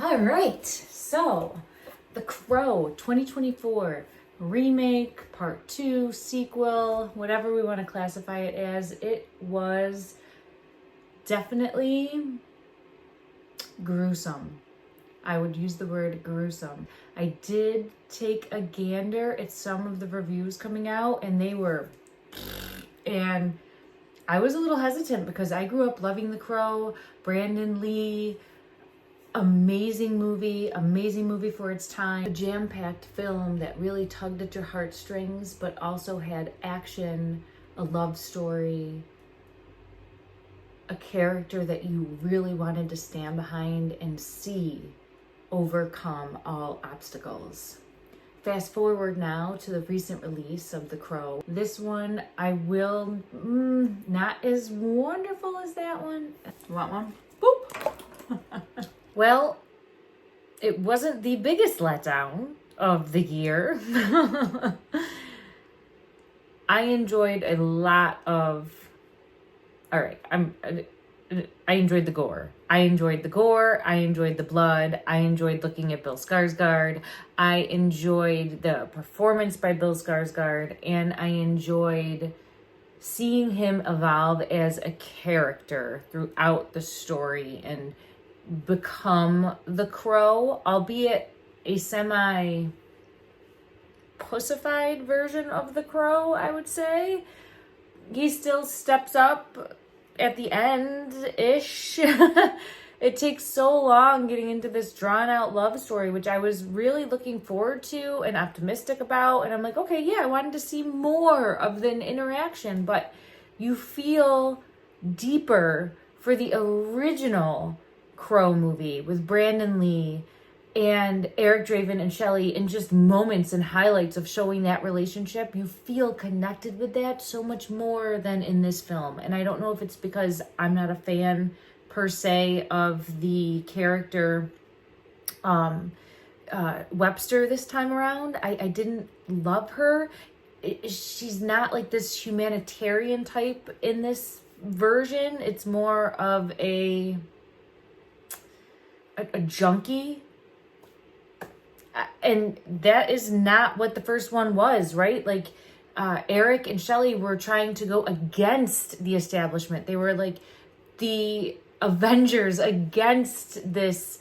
All right, so The Crow 2024 remake, part 2, sequel, whatever we want to classify it as. It was definitely gruesome. I would use the word gruesome. I did take a gander at some of the reviews coming out, and and I was a little hesitant because I grew up loving The Crow, Brandon Lee. Amazing movie for its time. A jam-packed film that really tugged at your heartstrings, but also had action, a love story, a character that you really wanted to stand behind and see overcome all obstacles. Fast forward now to the recent release of The Crow. This one, I will, not as wonderful as that one. Want one? Boop! Well, it wasn't the biggest letdown of the year. I enjoyed a lot of... I enjoyed the gore. I enjoyed the blood. I enjoyed looking at Bill Skarsgård. I enjoyed the performance by Bill Skarsgård. And I enjoyed seeing him evolve as a character throughout the story and become the Crow, albeit a semi-pussified version of the Crow, I would say. He still steps up at the end-ish. It takes so long getting into this drawn-out love story, which I was really looking forward to and optimistic about. And I'm like, okay, yeah, I wanted to see more of the interaction, but you feel deeper for the original Crow movie with Brandon Lee and Eric Draven and Shelley in just moments and highlights of showing that relationship. You feel connected with that so much more than in this film. And I don't know if it's because I'm not a fan per se of the character Webster this time around. I didn't love her. She's not like this humanitarian type in this version. It's more of a junkie, and that is not what the first one was, right? Like Eric and Shelley were trying to go against the establishment. They were like the Avengers against this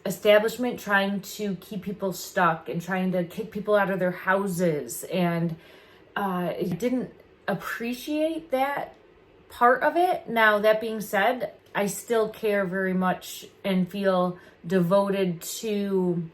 establishment, trying to keep people stuck and trying to kick people out of their houses. And I didn't appreciate that part of it. Now, that being said, I still care very much and feel devoted to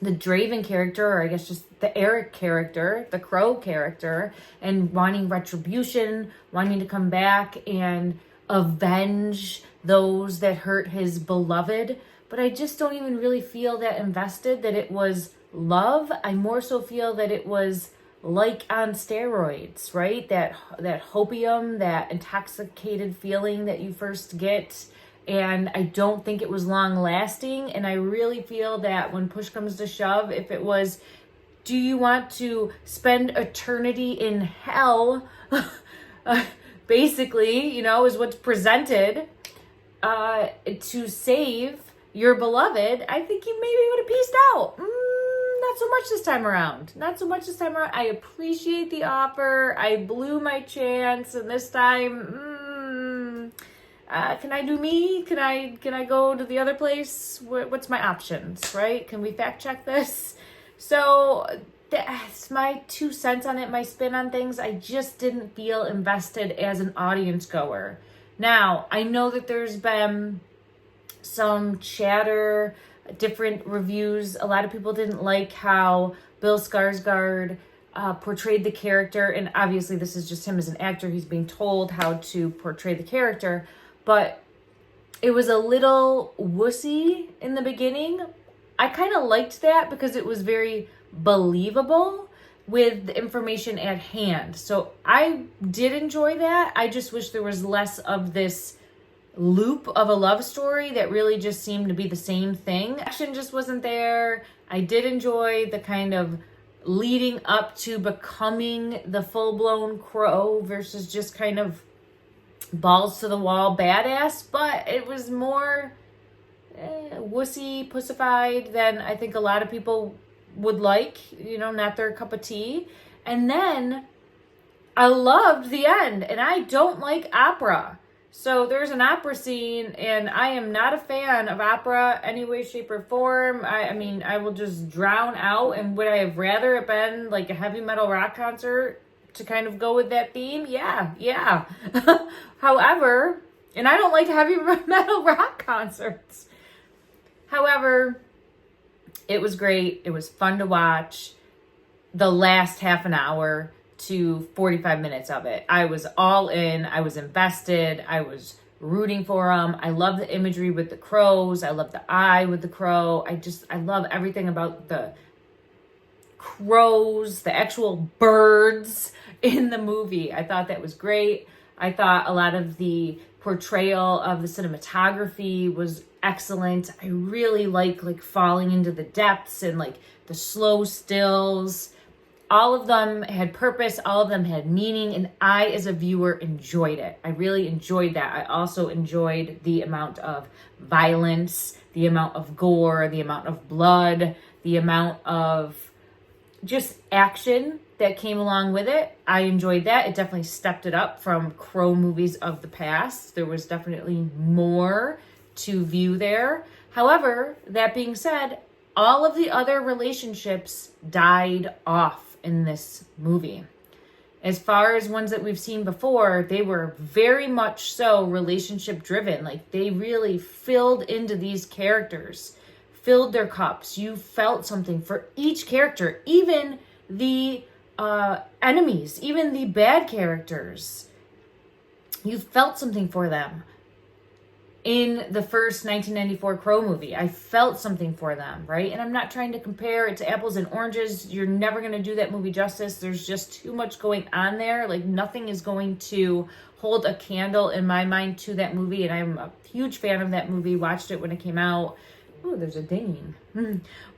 the Draven character, or I guess just the Eric character, the Crow character, and wanting retribution, wanting to come back and avenge those that hurt his beloved. But I just don't even really feel that invested that it was love. I more so feel that it was like on steroids, right? That hopium, that intoxicated feeling that you first get. And I don't think it was long lasting. And I really feel that when push comes to shove, if it was, do you want to spend eternity in hell, basically, is what's presented, to save your beloved, I think you maybe would have pieced out. Not so much this time around. I appreciate the offer. I blew my chance, and this time, can I do me? Can I go to the other place? What's my options, right? Can we fact check this? So that's my 2 cents on it, my spin on things. I just didn't feel invested as an audience goer. Now, I know that there's been some chatter, different reviews. A lot of people didn't like how Bill Skarsgård portrayed the character, and obviously this is just him as an actor. He's being told how to portray the character, but it was a little wussy in the beginning. I kind of liked that because it was very believable with the information at hand. So I did enjoy that. I just wish there was less of this loop of a love story that really just seemed to be the same thing. Action just wasn't there. I did enjoy the kind of leading up to becoming the full-blown Crow versus just kind of balls to the wall badass, but it was more wussy, pussified than I think a lot of people would like, not their cup of tea. And then I loved the end, and I don't like opera. So there's an opera scene, and I am not a fan of opera any way, shape, or form. I mean, I will just drown out, and would I have rather it been like a heavy metal rock concert to kind of go with that theme? Yeah. However, and I don't like heavy metal rock concerts. However, it was great. It was fun to watch. The last half an hour to 45 minutes of it, I was all in. I was invested. I was rooting for them. I love the imagery with the crows. I love the eye with the crow. I love everything about the crows, the actual birds in the movie. I thought that was great. I thought a lot of the portrayal of the cinematography was excellent. I really like falling into the depths and like the slow stills. All of them had purpose. All of them had meaning. And I, as a viewer, enjoyed it. I really enjoyed that. I also enjoyed the amount of violence, the amount of gore, the amount of blood, the amount of just action that came along with it. I enjoyed that. It definitely stepped it up from Crow movies of the past. There was definitely more to view there. However, that being said, all of the other relationships died off in this movie. As far as ones that we've seen before, they were very much so relationship driven. Like they really filled into these characters, filled their cups. You felt something for each character, even the enemies, even the bad characters. You felt something for them. In the first 1994 Crow movie, I felt something for them, right? And I'm not trying to compare it to apples and oranges. You're never going to do that movie justice. There's just too much going on there. Like nothing is going to hold a candle in my mind to that movie. And I'm a huge fan of that movie. Watched it when it came out. Oh, there's a dinging.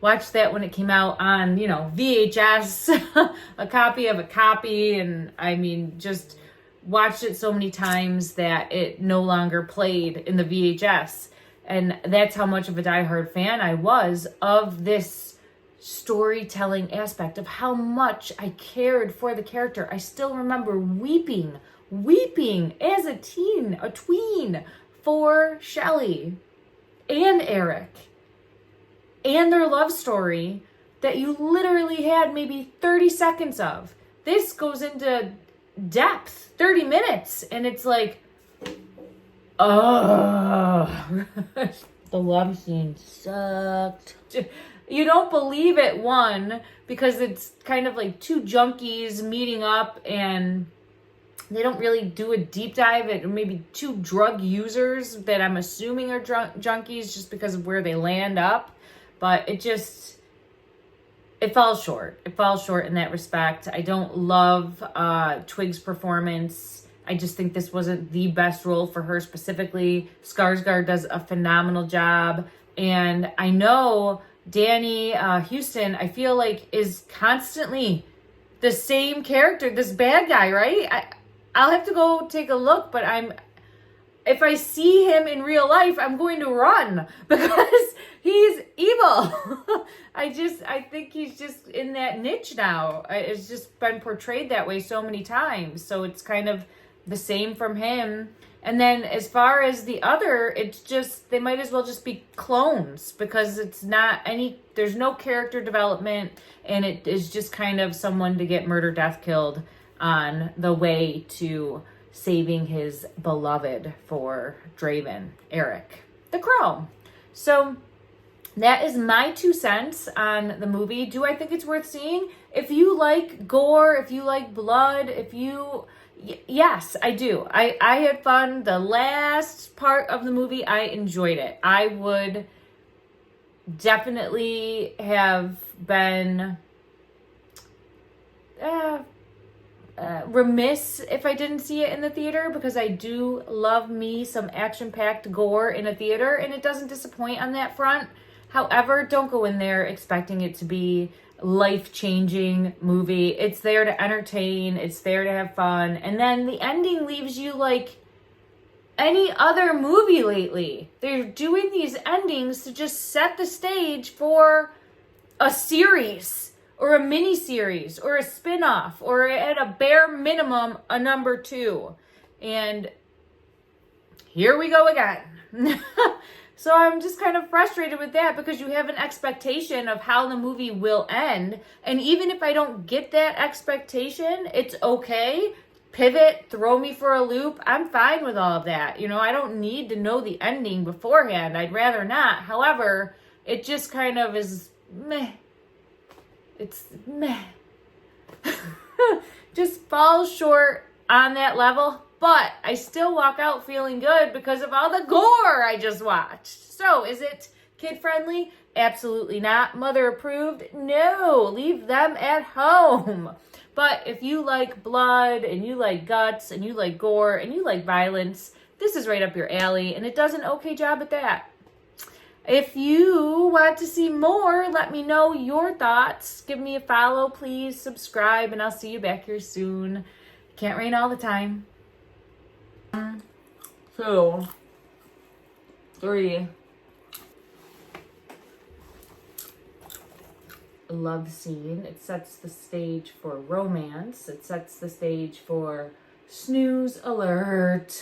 Watched that when it came out on, VHS, a copy of a copy. And I mean, just watched it so many times that it no longer played in the VHS. And that's how much of a diehard fan I was of this storytelling aspect of how much I cared for the character. I still remember weeping as a tween for Shelley and Eric and their love story that you literally had maybe 30 seconds of. This goes into depth, 30 minutes, and it's like, oh, the love scene sucked. You don't believe it, one, because it's kind of like two junkies meeting up and they don't really do a deep dive at maybe two drug users that I'm assuming are junkies just because of where they land up. But it falls short. It falls short in that respect. I don't love Twig's performance. I just think this wasn't the best role for her specifically. Skarsgård does a phenomenal job. And I know Danny Houston, I feel like, is constantly the same character, this bad guy, right? I'll have to go take a look, but if I see him in real life, I'm going to run because he's evil. I think he's just in that niche now. It's just been portrayed that way so many times. So it's kind of the same from him. And then as far as the other, it's just, they might as well just be clones because there's no character development and it is just kind of someone to get murder, death, killed on the way to saving his beloved for Draven, Eric the Crow. So that is my 2 cents on the movie. Do I think it's worth seeing? If you like gore, if you like blood, yes, I do. I had fun. The last part of the movie, I enjoyed it. I would definitely have been remiss if I didn't see it in the theater because I do love me some action-packed gore in a theater and it doesn't disappoint on that front. However, don't go in there expecting it to be life-changing movie. It's there to entertain. It's there to have fun. And then the ending leaves you like, any other movie lately. They're doing these endings to just set the stage for a series or a mini series or a spin-off or at a bare minimum a number 2. And here we go again. So I'm just kind of frustrated with that because you have an expectation of how the movie will end. And even if I don't get that expectation, it's okay. Pivot, throw me for a loop. I'm fine with all of that. You know, I don't need to know the ending beforehand. I'd rather not. However, it just kind of is meh. It's meh. Just falls short on that level. But I still walk out feeling good because of all the gore I just watched. So, is it kid-friendly? Absolutely not. Mother approved? No. Leave them at home. But if you like blood and you like guts and you like gore and you like violence, this is right up your alley. And it does an okay job at that. If you want to see more, let me know your thoughts. Give me a follow, please. Subscribe, and I'll see you back here soon. Can't rain all the time. 1, 2, 3. Love scene. It sets the stage for romance. It sets the stage for snooze alert.